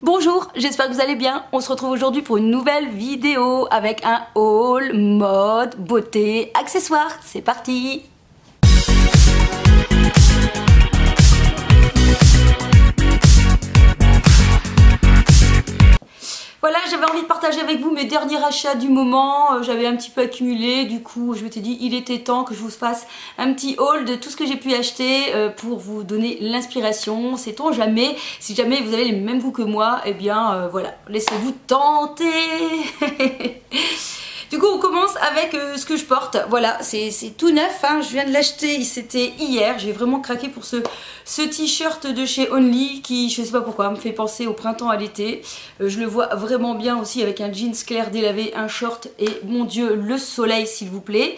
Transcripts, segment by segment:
Bonjour, j'espère que vous allez bien. On se retrouve aujourd'hui pour une nouvelle vidéo avec un haul mode, beauté, accessoires. C'est parti! Voilà, j'avais envie de partager avec vous mes derniers achats du moment. J'avais un petit peu accumulé, du coup je m'étais dit il était temps que je vous fasse un petit haul de tout ce que j'ai pu acheter pour vous donner l'inspiration. Sait-on jamais, si jamais vous avez les mêmes goûts que moi, eh bien voilà, laissez-vous tenter. Du coup on commence avec ce que je porte. Voilà, c'est tout neuf, hein. Je viens de l'acheter, c'était hier. J'ai vraiment craqué pour ce t-shirt de chez Only qui, je sais pas pourquoi, me fait penser au printemps, à l'été. Je le vois vraiment bien aussi avec un jeans clair délavé, un short et mon dieu le soleil s'il vous plaît.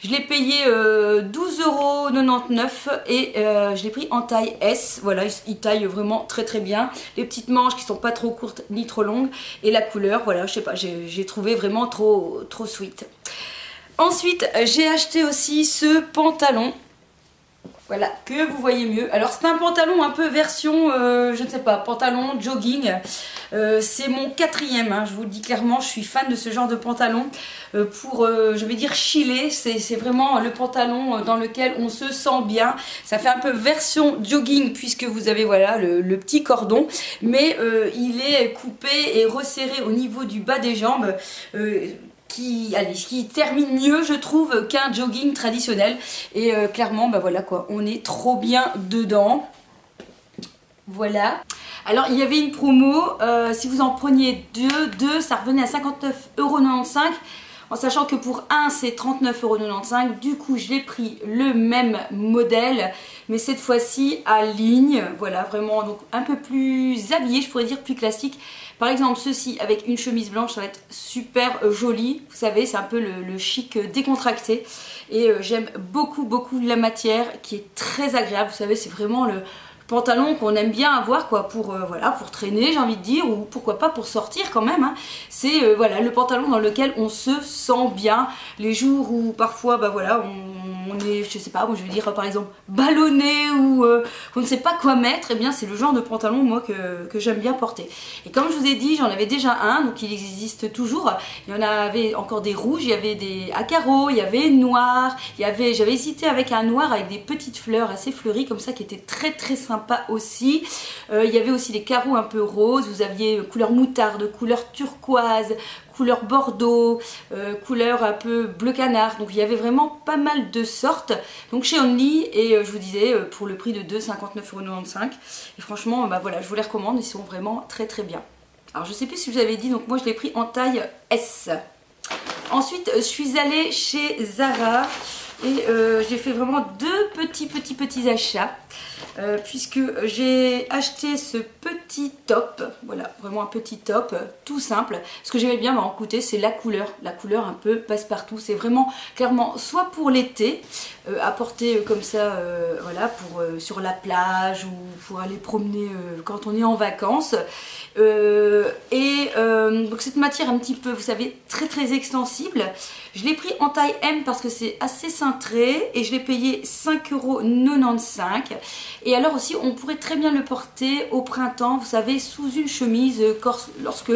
Je l'ai payé 12,99 € et je l'ai pris en taille S. Voilà, il taille vraiment très très bien. Les petites manches qui sont pas trop courtes ni trop longues et la couleur, voilà, je sais pas, j'ai trouvé vraiment trop sweet. Ensuite, j'ai acheté aussi ce pantalon. Voilà, que vous voyez mieux. Alors c'est un pantalon un peu version, je ne sais pas, pantalon jogging. C'est mon quatrième, hein, je vous le dis clairement, je suis fan de ce genre de pantalon pour, je vais dire, chiller. C'est vraiment le pantalon dans lequel on se sent bien. Ça fait un peu version jogging puisque vous avez voilà le petit cordon, mais il est coupé et resserré au niveau du bas des jambes. Qui termine mieux je trouve qu'un jogging traditionnel et clairement bah voilà quoi, on est trop bien dedans. Voilà, alors il y avait une promo, si vous en preniez deux ça revenait à 59,95 €, en sachant que pour un c'est 39,95 €. Du coup je l'ai pris le même modèle mais cette fois-ci à ligne. Voilà, vraiment donc un peu plus habillé, je pourrais dire plus classique. Par exemple ceci avec une chemise blanche, ça va être super joli. Vous savez, c'est un peu le chic décontracté. Et j'aime beaucoup la matière qui est très agréable. Vous savez, c'est vraiment le pantalon qu'on aime bien avoir quoi, pour voilà, pour traîner, j'ai envie de dire, ou pourquoi pas pour sortir quand même, hein. C'est voilà le pantalon dans lequel on se sent bien les jours où parfois bah voilà on est, je sais pas, moi je veux dire par exemple ballonné ou qu'on ne sait pas quoi mettre. Et bien c'est le genre de pantalon moi que j'aime bien porter. Et comme je vous ai dit, j'en avais déjà un, donc il existe toujours. Il y en avait encore des rouges, il y avait des à carreaux, il y avait noirs, j'avais hésité avec un noir avec des petites fleurs assez fleuries comme ça qui était très sympa aussi. Il y avait aussi des carreaux un peu roses, vous aviez couleur moutarde, couleur turquoise, couleur bordeaux, couleur un peu bleu canard. Donc il y avait vraiment pas mal de sortes. Donc chez Only, et je vous disais pour le prix de 2,59,95 €. Et franchement bah voilà, je vous les recommande, ils sont vraiment très bien. Alors je sais plus si je vous avais dit, donc moi je l'ai pris en taille S. Ensuite je suis allée chez Zara et j'ai fait vraiment deux petits achats. Puisque j'ai acheté ce petit top, voilà, vraiment un petit top tout simple. Ce que j'aimais bien, écoutez, c'est la couleur un peu passe-partout. C'est vraiment clairement soit pour l'été, à porter comme ça, voilà, pour sur la plage ou pour aller promener quand on est en vacances. Donc cette matière un petit peu, vous savez, très extensible. Je l'ai pris en taille M parce que c'est assez cintré et je l'ai payé 5,95 €. Et alors aussi on pourrait très bien le porter au printemps, vous savez, sous une chemise lorsque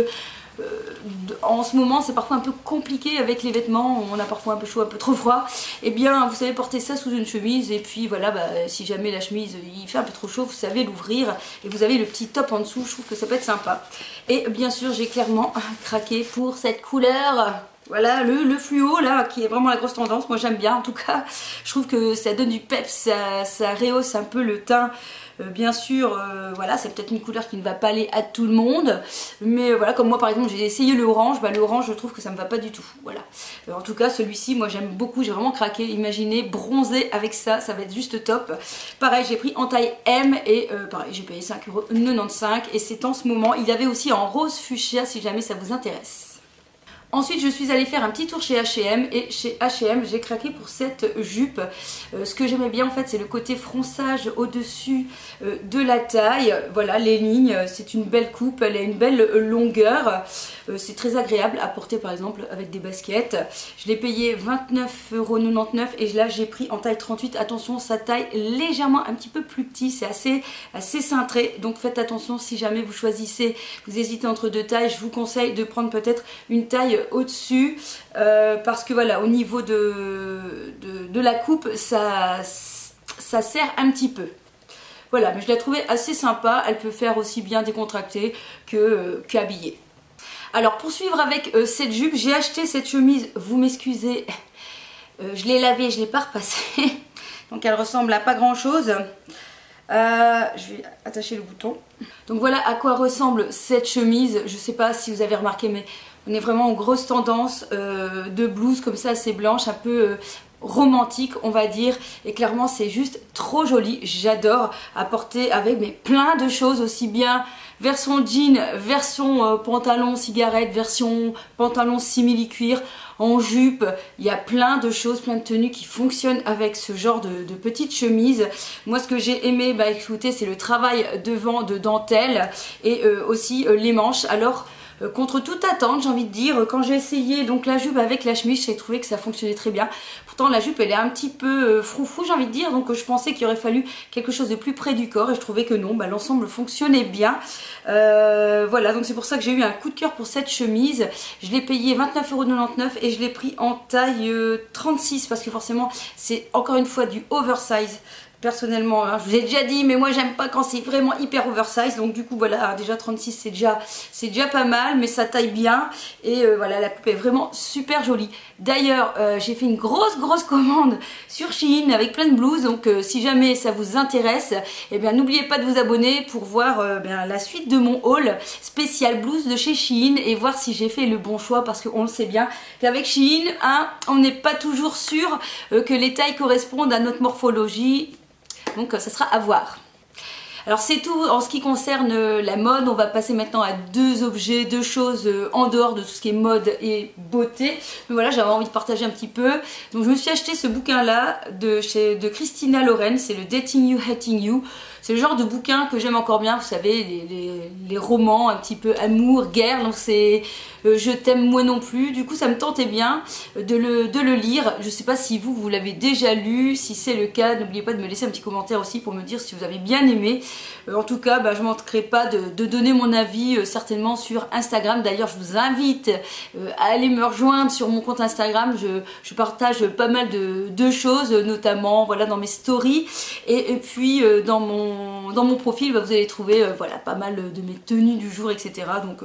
en ce moment c'est parfois un peu compliqué avec les vêtements, on a parfois un peu chaud, un peu trop froid. Et bien vous savez porter ça sous une chemise et puis voilà, bah, si jamais la chemise il fait un peu trop chaud, vous savez l'ouvrir et vous avez le petit top en dessous. Je trouve que ça peut être sympa. Et bien sûr j'ai clairement craqué pour cette couleur. Voilà, le fluo là, qui est vraiment la grosse tendance. Moi j'aime bien, en tout cas, je trouve que ça donne du peps, ça rehausse un peu le teint. Bien sûr, voilà, c'est peut-être une couleur qui ne va pas aller à tout le monde. Mais voilà, comme moi par exemple, j'ai essayé le orange. Bah, le orange, je trouve que ça me va pas du tout. Voilà. En tout cas, celui-ci, moi j'aime beaucoup, j'ai vraiment craqué. Imaginez bronzer avec ça, ça va être juste top. Pareil, j'ai pris en taille M et pareil, j'ai payé 5,95 € et c'est en ce moment. Il y avait aussi en rose fuchsia si jamais ça vous intéresse. Ensuite je suis allée faire un petit tour chez H&M et chez H&M j'ai craqué pour cette jupe. Ce que j'aimais bien en fait c'est le côté fronçage au dessus de la taille. Voilà les lignes, c'est une belle coupe, elle a une belle longueur. C'est très agréable à porter par exemple avec des baskets. Je l'ai payé 29,99 € et là j'ai pris en taille 38. Attention, sa taille légèrement un petit peu plus petit, c'est assez cintré. Donc faites attention si jamais vous choisissez, vous hésitez entre deux tailles, je vous conseille de prendre peut-être une taille au-dessus parce que voilà au niveau de la coupe ça serre un petit peu. Voilà, mais je l'ai trouvée assez sympa, elle peut faire aussi bien décontractée qu'habillée. Alors pour suivre avec cette jupe, j'ai acheté cette chemise, vous m'excusez, je l'ai lavée, je ne l'ai pas repassée, donc elle ressemble à pas grand chose. Je vais attacher le bouton. Donc voilà à quoi ressemble cette chemise. Je sais pas si vous avez remarqué mais on est vraiment en grosse tendance de blouse comme ça assez blanche, un peu romantique on va dire, et clairement c'est juste trop joli. J'adore à porter avec mais plein de choses, aussi bien version jean, version pantalon cigarette, version pantalon simili cuir, en jupe. Il y a plein de choses, plein de tenues qui fonctionnent avec ce genre de petites chemises. Moi ce que j'ai aimé, bah écoutez, c'est le travail devant de dentelle et aussi les manches. Alors contre toute attente, j'ai envie de dire, quand j'ai essayé donc la jupe avec la chemise, j'ai trouvé que ça fonctionnait très bien. Pourtant la jupe elle est un petit peu froufrou, j'ai envie de dire, donc je pensais qu'il aurait fallu quelque chose de plus près du corps et je trouvais que non, bah, l'ensemble fonctionnait bien. Voilà, donc c'est pour ça que j'ai eu un coup de cœur pour cette chemise. Je l'ai payé 29,99 € et je l'ai pris en taille 36 parce que forcément c'est encore une fois du oversize. Personnellement, hein, je vous ai déjà dit, mais moi j'aime pas quand c'est vraiment hyper oversize. Donc du coup voilà, déjà 36 c'est déjà pas mal, mais ça taille bien. Et voilà, la coupe est vraiment super jolie. D'ailleurs, j'ai fait une grosse commande sur Shein avec plein de blouses. Donc si jamais ça vous intéresse, eh bien n'oubliez pas de vous abonner pour voir bien, la suite de mon haul spécial blouse de chez Shein et voir si j'ai fait le bon choix, parce qu'on le sait bien qu'avec Shein, hein, on n'est pas toujours sûr que les tailles correspondent à notre morphologie. Donc ça sera à voir. Alors c'est tout en ce qui concerne la mode. On va passer maintenant à deux objets, deux choses en dehors de tout ce qui est mode et beauté. Mais voilà, j'avais envie de partager un petit peu. Donc je me suis acheté ce bouquin là de Christina Loren, c'est le Dating You, Hating You. C'est le genre de bouquin que j'aime encore bien, vous savez, les romans un petit peu amour, guerre, donc c'est je t'aime moi non plus. Du coup ça me tentait bien de le lire. Je sais pas si vous l'avez déjà lu, si c'est le cas, n'oubliez pas de me laisser un petit commentaire aussi pour me dire si vous avez bien aimé. En tout cas, bah, je ne manquerai pas de donner mon avis certainement sur Instagram. D'ailleurs, je vous invite à aller me rejoindre sur mon compte Instagram. Je partage pas mal de choses, notamment voilà, dans mes stories. Et puis dans mon profil, bah, vous allez trouver voilà, pas mal de mes tenues du jour, etc. Donc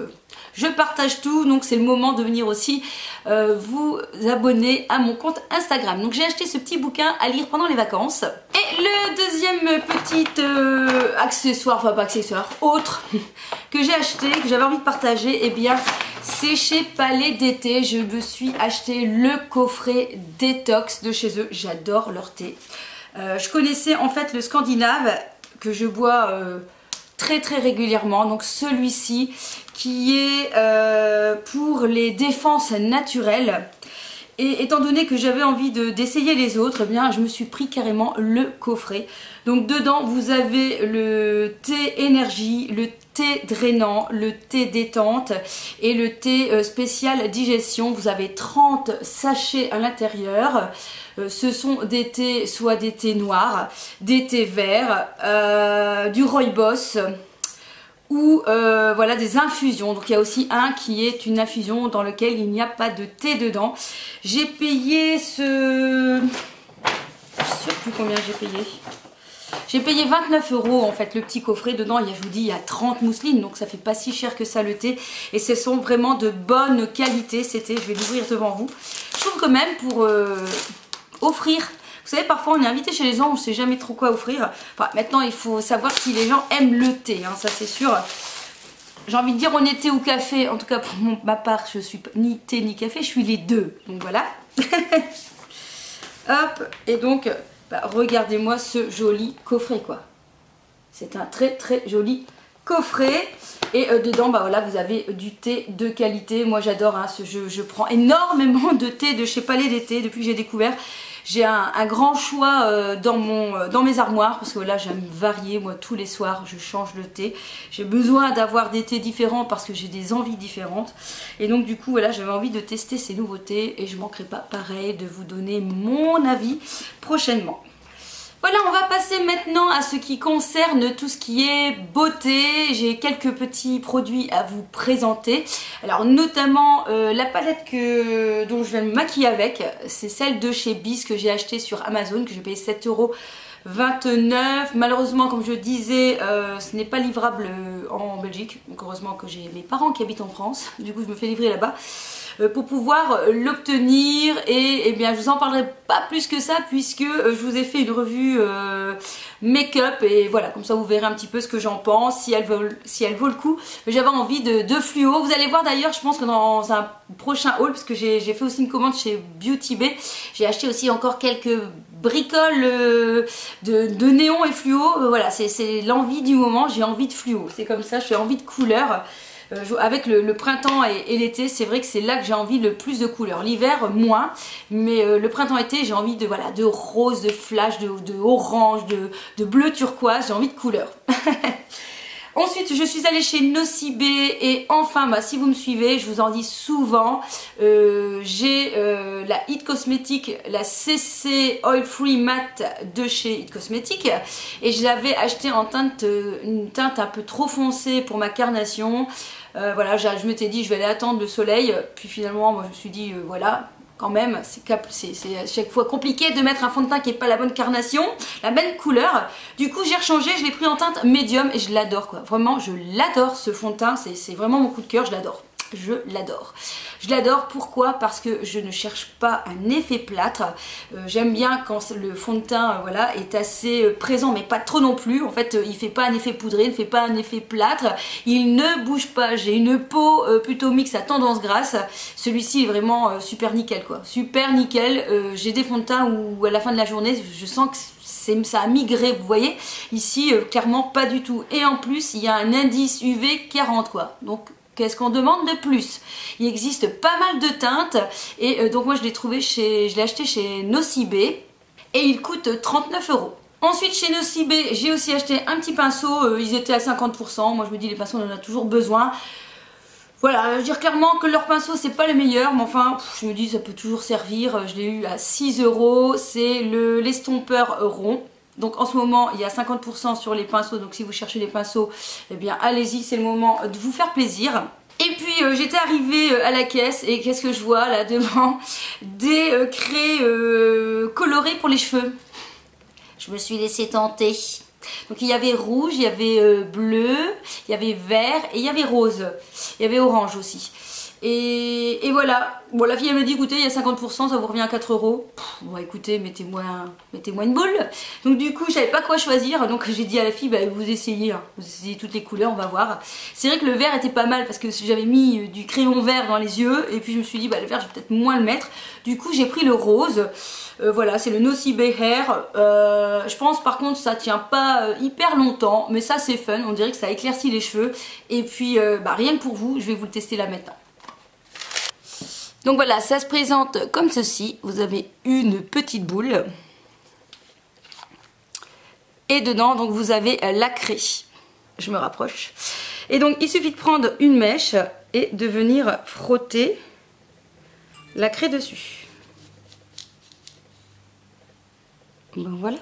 je partage tout. Donc c'est le moment de venir aussi vous abonner à mon compte Instagram. Donc j'ai acheté ce petit bouquin à lire pendant les vacances. Et le deuxième petit accessoire, enfin pas accessoire, autre que j'ai acheté, que j'avais envie de partager, eh bien c'est chez Palais d'été. Je me suis acheté le coffret détox de chez eux. J'adore leur thé. Je connaissais en fait le scandinave que je bois très régulièrement, donc celui-ci qui est pour les défenses naturelles. Et étant donné que j'avais envie d'essayer les autres, eh bien je me suis pris carrément le coffret. Donc dedans vous avez le thé énergie, le thé drainant, le thé détente et le thé spécial digestion. Vous avez 30 sachets à l'intérieur. Ce sont des thés, soit des thés noirs, des thés verts, du rooibos ou voilà, des infusions. Donc il y a aussi un qui est une infusion dans lequel il n'y a pas de thé dedans. J'ai payé ce... je ne sais plus combien j'ai payé. J'ai payé 29 € en fait le petit coffret. Dedans il y a, je vous dis, il y a 30 mousselines, donc ça fait pas si cher que ça le thé. Et ce sont vraiment de bonne qualité. C'était, je vais l'ouvrir devant vous. Je trouve que même pour offrir, vous savez, parfois on est invité chez les gens, on ne sait jamais trop quoi offrir. Enfin, maintenant il faut savoir si les gens aiment le thé, hein, ça c'est sûr. J'ai envie de dire on est thé ou café. En tout cas pour ma part, je suis ni thé ni café, je suis les deux. Donc voilà. Hop, et donc bah, regardez-moi ce joli coffret quoi. C'est un très joli coffret. Et dedans, bah voilà, vous avez du thé de qualité. Moi j'adore, hein, je prends énormément de thé, de chez Palais d'été depuis que j'ai découvert. J'ai un grand choix dans mes armoires parce que là j'aime varier. Moi tous les soirs je change de thé. J'ai besoin d'avoir des thés différents parce que j'ai des envies différentes. Et donc du coup voilà, j'avais envie de tester ces nouveautés et je manquerai pas pareil de vous donner mon avis prochainement. Voilà, on va passer maintenant à ce qui concerne tout ce qui est beauté. J'ai quelques petits produits à vous présenter. Alors notamment la palette dont je vais me maquiller avec, c'est celle de chez Bis que j'ai achetée sur Amazon, que j'ai payé 7,29 €. Malheureusement, comme je disais, ce n'est pas livrable en Belgique. Donc heureusement que j'ai mes parents qui habitent en France. Du coup, je me fais livrer là-bas. Pour pouvoir l'obtenir et eh bien je vous en parlerai pas plus que ça puisque je vous ai fait une revue make-up et voilà, comme ça vous verrez un petit peu ce que j'en pense, si elle vaut le coup. J'avais envie de fluo, vous allez voir d'ailleurs, je pense que dans un prochain haul, parce que j'ai fait aussi une commande chez Beauty Bay, j'ai acheté aussi encore quelques bricoles de néon et fluo. Voilà, c'est l'envie du moment, j'ai envie de fluo, c'est comme ça, j'ai envie de couleur. Avec le printemps et l'été, c'est vrai que c'est là que j'ai envie le plus de couleurs. L'hiver, moins, mais le printemps-été, j'ai envie de, voilà, de rose, de flash, de orange, de bleu turquoise, j'ai envie de couleurs. Ensuite, je suis allée chez Nocibé et enfin, bah, si vous me suivez, je vous en dis souvent, j'ai la It Cosmetics, la CC Oil Free Matte de chez It Cosmetics et je l'avais acheté en une teinte un peu trop foncée pour ma carnation. Voilà, je m'étais dit je vais aller attendre le soleil, puis finalement moi je me suis dit voilà, quand même c'est à chaque fois compliqué de mettre un fond de teint qui n'est pas la bonne carnation, la bonne couleur. Du coup j'ai rechangé, je l'ai pris en teinte médium et je l'adore quoi, vraiment je l'adore ce fond de teint, c'est vraiment mon coup de cœur, je l'adore. Je l'adore. Je l'adore, pourquoi? Parce que je ne cherche pas un effet plâtre. J'aime bien quand le fond de teint voilà, est assez présent, mais pas trop non plus. En fait, il ne fait pas un effet poudré, il ne fait pas un effet plâtre. Il ne bouge pas. J'ai une peau plutôt mixte à tendance grasse. Celui-ci est vraiment super nickel, quoi. Super nickel. J'ai des fonds de teint où à la fin de la journée, je sens que ça a migré, vous voyez. Ici, clairement, pas du tout. Et en plus, il y a un indice UV 40, quoi. Donc, qu'est-ce qu'on demande de plus? Il existe pas mal de teintes et donc moi je l'ai acheté chez Nocibé et il coûte 39 €. Ensuite chez Nocibé j'ai aussi acheté un petit pinceau, ils étaient à 50%, moi je me dis les pinceaux on en a toujours besoin. Voilà, je veux dire clairement que leur pinceau c'est pas le meilleur, mais enfin je me dis ça peut toujours servir. Je l'ai eu à 6 €, c'est l'estompeur rond. Donc en ce moment il y a 50% sur les pinceaux, donc si vous cherchez des pinceaux, eh bien allez-y, c'est le moment de vous faire plaisir. Et puis j'étais arrivée à la caisse et qu'est-ce que je vois là devant? Des craies colorées pour les cheveux. Je me suis laissée tenter. Donc il y avait rouge, il y avait bleu, il y avait vert et il y avait rose. Il y avait orange aussi. Et voilà, bon la fille elle me dit écoutez il y a 50%, ça vous revient à 4 €. Bon écoutez mettez-moi une boule. Donc du coup je savais pas quoi choisir, donc j'ai dit à la fille bah vous essayez, hein. Vous essayez toutes les couleurs, on va voir. C'est vrai que le vert était pas mal parce que j'avais mis du crayon vert dans les yeux et puis je me suis dit bah le vert je vais peut-être moins le mettre. Du coup j'ai pris le rose, voilà c'est le Nocibé Hair. Je pense par contre ça tient pas hyper longtemps, mais ça c'est fun, on dirait que ça éclaircit les cheveux. Et puis bah rien que pour vous, je vais vous le tester là maintenant. Donc voilà, ça se présente comme ceci. Vous avez une petite boule. Et dedans, donc vous avez la craie. Je me rapproche. Et donc, il suffit de prendre une mèche et de venir frotter la craie dessus. Ben voilà.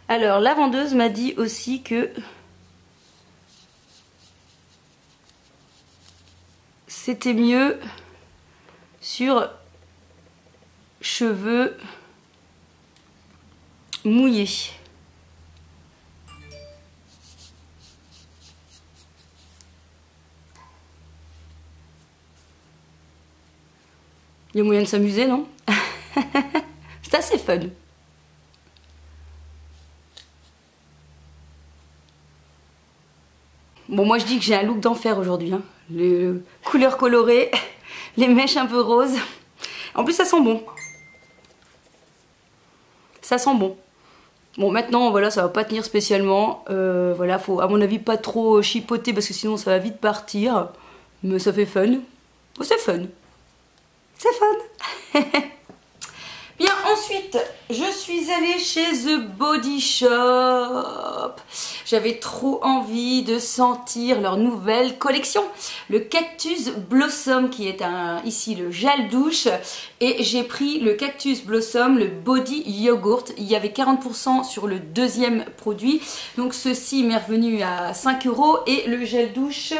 Alors la vendeuse m'a dit aussi que c'était mieux sur cheveux mouillés. Il y a moyen de s'amuser, non? C'est assez fun. Bon, moi je dis que j'ai un look d'enfer aujourd'hui, hein. Les couleurs colorées, les mèches un peu roses. En plus ça sent bon. Ça sent bon. Bon, maintenant voilà, ça va pas tenir spécialement. Voilà, faut à mon avis pas trop chipoter parce que sinon ça va vite partir. Mais ça fait fun. Oh, c'est fun. C'est fun. Bien, ensuite, je suis allée chez The Body Shop. J'avais trop envie de sentir leur nouvelle collection. Le Cactus Blossom qui est ici le gel douche. Et j'ai pris le Cactus Blossom, le Body Yogurt. Il y avait 40% sur le deuxième produit. Donc ceci m'est revenu à 5 € et le gel douche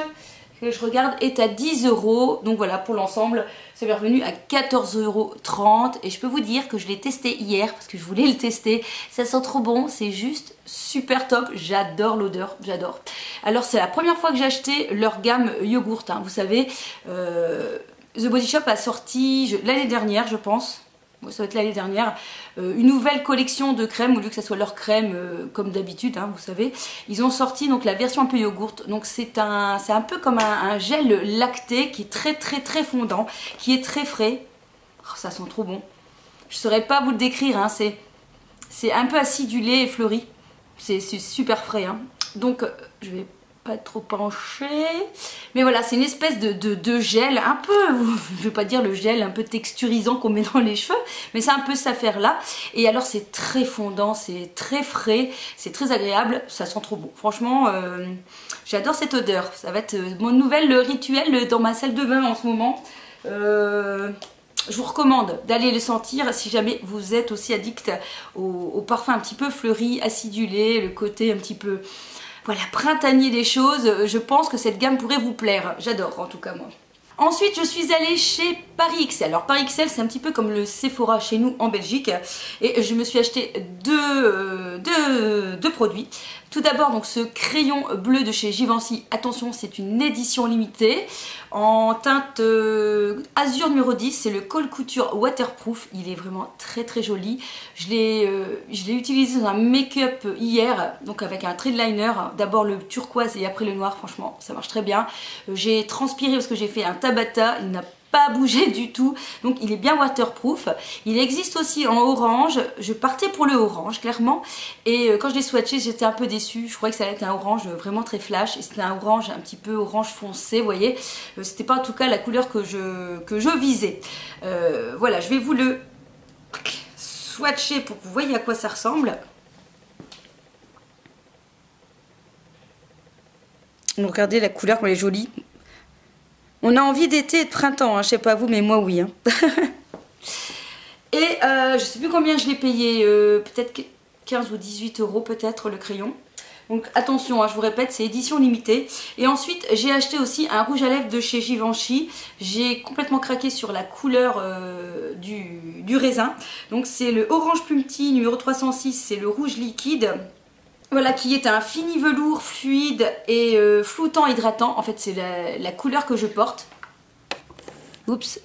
que je regarde est à 10 €. Donc voilà, pour l'ensemble, ça m'est revenu à 14,30 € et je peux vous dire que je l'ai testé hier parce que je voulais le tester. Ça sent trop bon, c'est juste super top. J'adore l'odeur, j'adore. Alors c'est la première fois que j'ai acheté leur gamme yogourt, hein. Vous savez, The Body Shop a sorti l'année dernière, je pense. Ça va être l'année dernière, une nouvelle collection de crèmes, au lieu que ça soit leur crème comme d'habitude, hein, vous savez. Ils ont sorti donc la version un peu yogourt, donc c'est un peu comme un gel lacté qui est très fondant, qui est très frais. Oh, ça sent trop bon. Je saurais pas vous le décrire, hein, c'est un peu acidulé et fleuri. C'est super frais, hein. Donc je vais pas trop pencher, mais voilà, c'est une espèce de gel un peu, je vais pas dire le gel un peu texturisant qu'on met dans les cheveux, mais c'est un peu cette affaire là. Et alors c'est très fondant, c'est très frais, c'est très agréable, ça sent trop bon. Franchement, j'adore cette odeur. Ça va être mon nouvel rituel dans ma salle de bain en ce moment. Je vous recommande d'aller le sentir si jamais vous êtes aussi addict au parfum un petit peu fleuri, acidulé, le côté un petit peu, voilà, printanier des choses. Je pense que cette gamme pourrait vous plaire. J'adore en tout cas moi. Ensuite, je suis allée chez Paris XL. Alors Paris XL, c'est un petit peu comme le Sephora chez nous en Belgique. Et je me suis acheté deux produits. Tout d'abord, donc ce crayon bleu de chez Givenchy. Attention, c'est une édition limitée en teinte azur numéro 10. C'est le Cole Couture Waterproof. Il est vraiment très joli. Je l'ai utilisé dans un make-up hier, donc avec un thread liner. D'abord le turquoise et après le noir. Franchement, ça marche très bien. J'ai transpiré parce que j'ai fait un Tabata. Il n'a pas bougé du tout, donc il est bien waterproof. Il existe aussi en orange. Je partais pour le orange clairement, et quand je l'ai swatché j'étais un peu déçue. Je croyais que ça allait être un orange vraiment très flash, et c'était un orange un petit peu orange foncé, vous voyez. C'était pas en tout cas la couleur que je visais. Voilà, je vais vous le swatcher pour que vous voyez à quoi ça ressemble. Donc regardez la couleur comme elle est jolie. On a envie d'été et de printemps, hein. Je sais pas vous, mais moi oui, hein. Et je sais plus combien je l'ai payé, peut-être 15 ou 18 € peut-être le crayon. Donc attention, hein, je vous répète, c'est édition limitée. Et ensuite j'ai acheté aussi un rouge à lèvres de chez Givenchy. J'ai complètement craqué sur la couleur du raisin. Donc c'est le Orange Plume Tea numéro 306, c'est le rouge liquide. Voilà, qui est un fini velours fluide et floutant hydratant. En fait, c'est la couleur que je porte. Oups.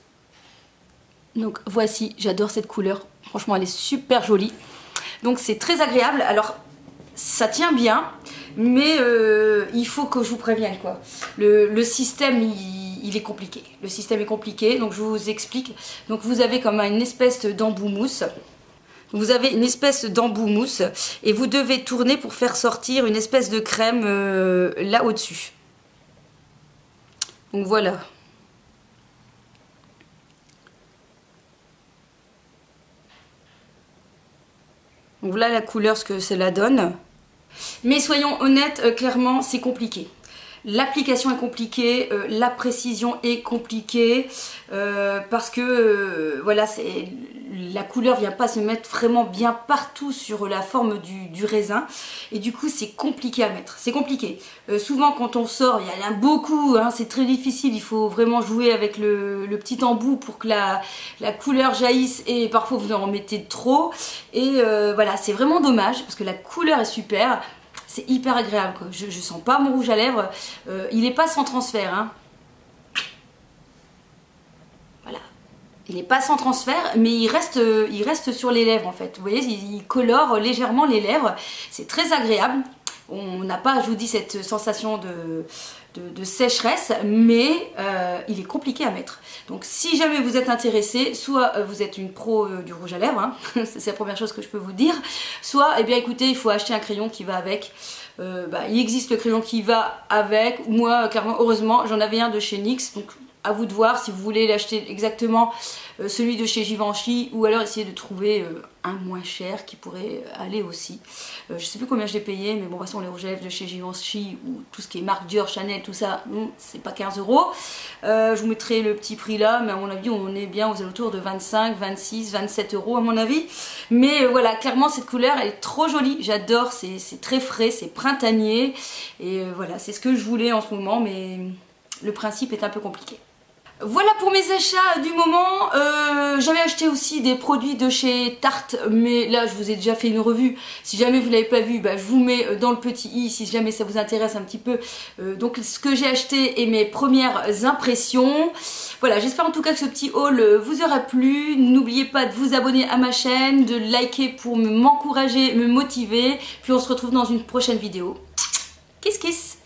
Donc voici, j'adore cette couleur. Franchement, elle est super jolie. Donc c'est très agréable. Alors, ça tient bien, mais il faut que je vous prévienne, quoi. Le système, il est compliqué. Le système est compliqué, donc je vous explique. Donc vous avez comme une espèce d'embout mousse. Vous avez une espèce d'embout mousse et vous devez tourner pour faire sortir une espèce de crème là au-dessus. Donc voilà. Donc voilà la couleur, ce que cela donne. Mais soyons honnêtes, clairement c'est compliqué. L'application est compliquée, la précision est compliquée, parce que voilà, la couleur vient pas se mettre vraiment bien partout sur la forme du raisin, et du coup c'est compliqué à mettre, c'est compliqué. Souvent quand on sort, il y en a beaucoup, hein, c'est très difficile, il faut vraiment jouer avec le petit embout pour que la couleur jaillisse, et parfois vous en mettez trop, et voilà, c'est vraiment dommage parce que la couleur est super. C'est hyper agréable, quoi. Je sens pas mon rouge à lèvres. Il n'est pas sans transfert, hein. Voilà. Il n'est pas sans transfert, mais il reste sur les lèvres en fait. Vous voyez, il colore légèrement les lèvres. C'est très agréable. on n'a pas, je vous dis, cette sensation de sécheresse, mais il est compliqué à mettre. Donc si jamais vous êtes intéressé, soit vous êtes une pro du rouge à lèvres, hein, c'est la première chose que je peux vous dire, soit, eh bien écoutez, il faut acheter un crayon qui va avec. Il existe le crayon qui va avec. Moi, clairement, heureusement, j'en avais un de chez NYX, donc à vous de voir si vous voulez l'acheter exactement celui de chez Givenchy, ou alors essayer de trouver un moins cher qui pourrait aller aussi. Je sais plus combien je l'ai payé, mais bon, de toute façon les rouges à lèvres de chez Givenchy ou tout ce qui est marque Dior, Chanel, tout ça, c'est pas 15 €. Je vous mettrai le petit prix là, mais à mon avis on est bien aux alentours de 25, 26, 27 € à mon avis. Mais voilà, clairement cette couleur elle est trop jolie, j'adore, c'est très frais, c'est printanier, et voilà, c'est ce que je voulais en ce moment, mais le principe est un peu compliqué. Voilà pour mes achats du moment. J'avais acheté aussi des produits de chez Tarte, mais là je vous ai déjà fait une revue. Si jamais vous ne l'avez pas vu, je vous mets dans le petit i si jamais ça vous intéresse un petit peu. Donc ce que j'ai acheté et mes premières impressions. Voilà, j'espère en tout cas que ce petit haul vous aura plu. N'oubliez pas de vous abonner à ma chaîne, de liker pour m'encourager, me motiver. Puis on se retrouve dans une prochaine vidéo. Kiss kiss.